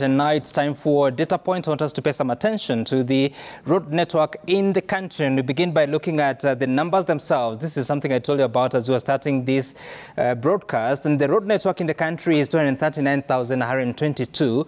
And now it's time for Data Point. I want us to pay some attention to the road network in the country. And we begin by looking at the numbers themselves. This is something I told you about as we were starting this broadcast. And the road network in the country is 239,122.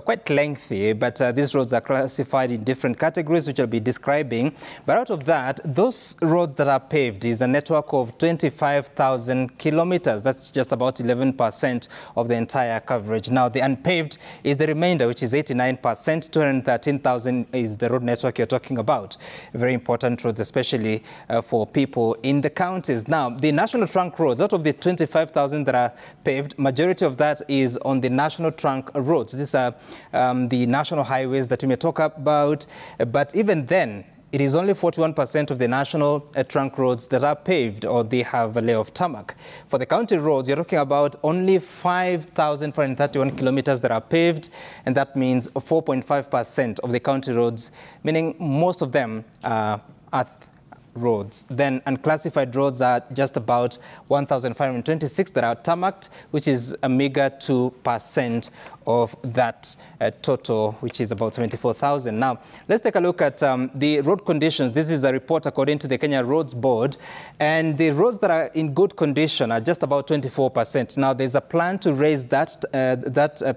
Quite lengthy, but these roads are classified in different categories, which I'll be describing. But out of that, those roads that are paved is a network of 25,000 kilometers. That's just about 11% of the entire coverage. Now, the unpaved is the remainder, which is 89%. 213,000 is the road network you're talking about. Very important roads, especially for people in the counties. Now, the national trunk roads, out of the 25,000 that are paved, majority of that is on the national trunk roads. These are the national highways that we may talk about, but even then, it is only 41% of the national trunk roads that are paved or they have a layer of tarmac. For the county roads, you're talking about only 5,431 kilometers that are paved, and that means 4.5% of the county roads, meaning most of them are earth roads. Then unclassified roads are just about 1,526 that are tarmacked, which is a meager 2% of that total, which is about 74,000. Now, let's take a look at the road conditions. This is a report according to the Kenya Roads Board, and the roads that are in good condition are just about 24%. Now, there's a plan to raise that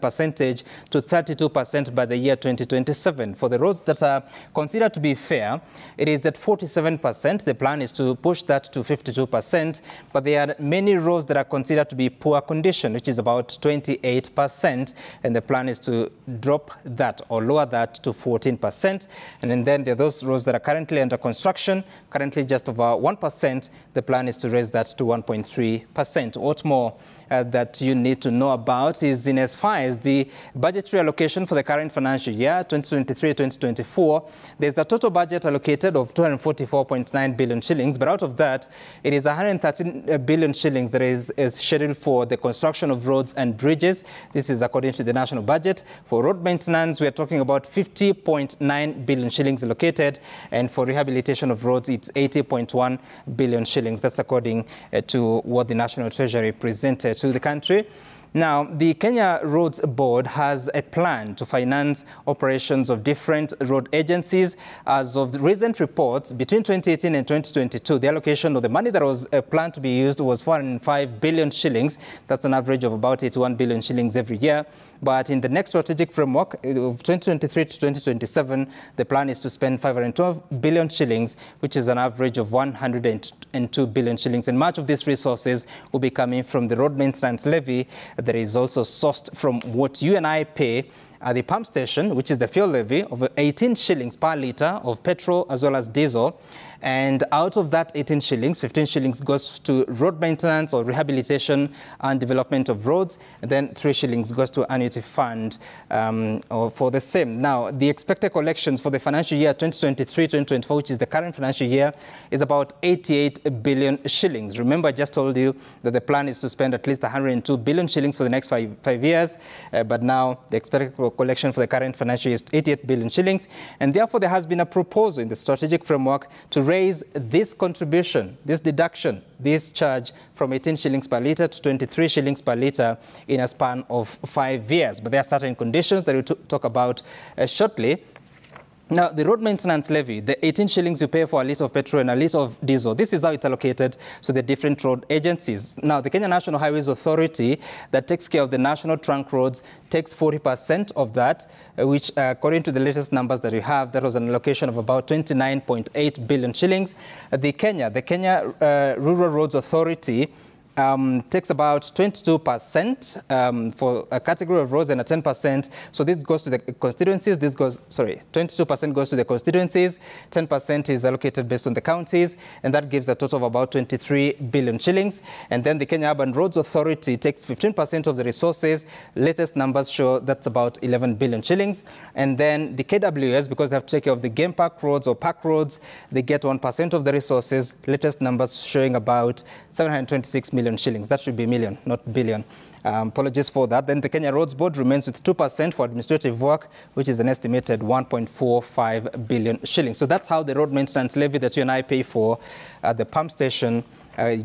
percentage to 32% by the year 2027. For the roads that are considered to be fair, it is at 47%. The plan is to push that to 52%, but there are many roads that are considered to be poor condition, which is about 28%, and the plan is to drop that or lower that to 14%. And then there are those roads that are currently under construction, currently just over 1%. The plan is to raise that to 1.3%. What more that you need to know about is in as far as the budgetary allocation for the current financial year, 2023-2024, there's a total budget allocated of 244.9 billion shillings, but out of that, it is 113 billion shillings that is scheduled for the construction of roads and bridges. This is according to the national budget. For road maintenance, we are talking about 50.9 billion shillings allocated, and for rehabilitation of roads, it's 80.1 billion shillings. That's according to what the National Treasury presented to the country. Now, the Kenya Roads Board has a plan to finance operations of different road agencies. As of the recent reports, between 2018 and 2022, the allocation of the money that was planned to be used was 405 billion shillings. That's an average of about 81 billion shillings every year. But in the next strategic framework of 2023 to 2027, the plan is to spend 512 billion shillings, which is an average of 102 billion shillings. And much of these resources will be coming from the road maintenance levy that is also sourced from what you and I pay at the pump station, which is the fuel levy of 18 shillings per litre of petrol as well as diesel. And out of that 18 shillings, 15 shillings goes to road maintenance or rehabilitation and development of roads. And then 3 shillings goes to annuity fund or for the same. Now, the expected collections for the financial year 2023-2024, which is the current financial year, is about 88 billion shillings. Remember, I just told you that the plan is to spend at least 102 billion shillings for the next five years. But now the expected collection for the current financial year is 88 billion shillings. And therefore, there has been a proposal in the strategic framework to raise this contribution, this deduction, this charge from 18 shillings per litre to 23 shillings per litre in a span of 5 years. But there are certain conditions that we'll talk about shortly. Now, the road maintenance levy, the 18 shillings you pay for a litre of petrol and a litre of diesel, this is how it's allocated to the different road agencies. Now, the Kenya National Highways Authority that takes care of the national trunk roads takes 40% of that, which according to the latest numbers that we have, that was an allocation of about 29.8 billion shillings. The Kenya Rural Roads Authority takes about 22% for a category of roads and a 10%. So this goes to the constituencies. 22% goes to the constituencies. 10% is allocated based on the counties, and that gives a total of about 23 billion shillings. And then the Kenya Urban Roads Authority takes 15% of the resources. Latest numbers show that's about 11 billion shillings. And then the KWS, because they have to take care of the game park roads or park roads, they get 1% of the resources. Latest numbers showing about 726 million shillings. That should be million, not billion. Apologies for that. Then the Kenya Roads Board remains with 2% for administrative work, which is an estimated 1.45 billion shillings. So that's how the road maintenance levy that you and I pay for at the pump station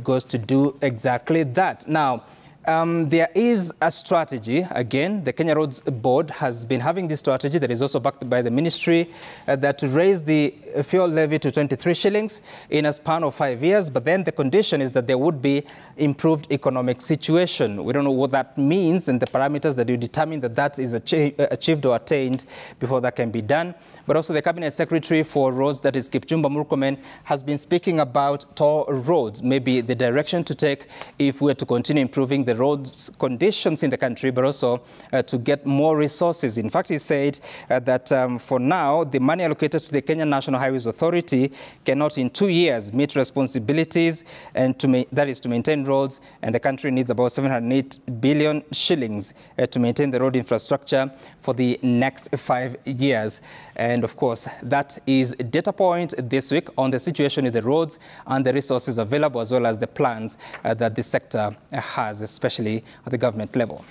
goes to do exactly that. Now, There is a strategy. Again, the Kenya Roads Board has been having this strategy that is also backed by the ministry that to raise the fuel levy to 23 shillings in a span of 5 years. But then the condition is that there would be improved economic situation. We don't know what that means and the parameters that you determine that that is achieved or attained before that can be done. But also the Cabinet Secretary for Roads, that is Kipchumba Murkomen, has been speaking about toll roads, maybe the direction to take if we're to continue improving the roads conditions in the country, but also to get more resources. In fact, he said that for now, the money allocated to the Kenyan National Highways Authority cannot in 2 years meet responsibilities, and that is to maintain roads, and the country needs about 708 billion shillings to maintain the road infrastructure for the next 5 years. And of course, that is a data point this week on the situation in the roads and the resources available, as well as the plans that the sector has, especially at the government level.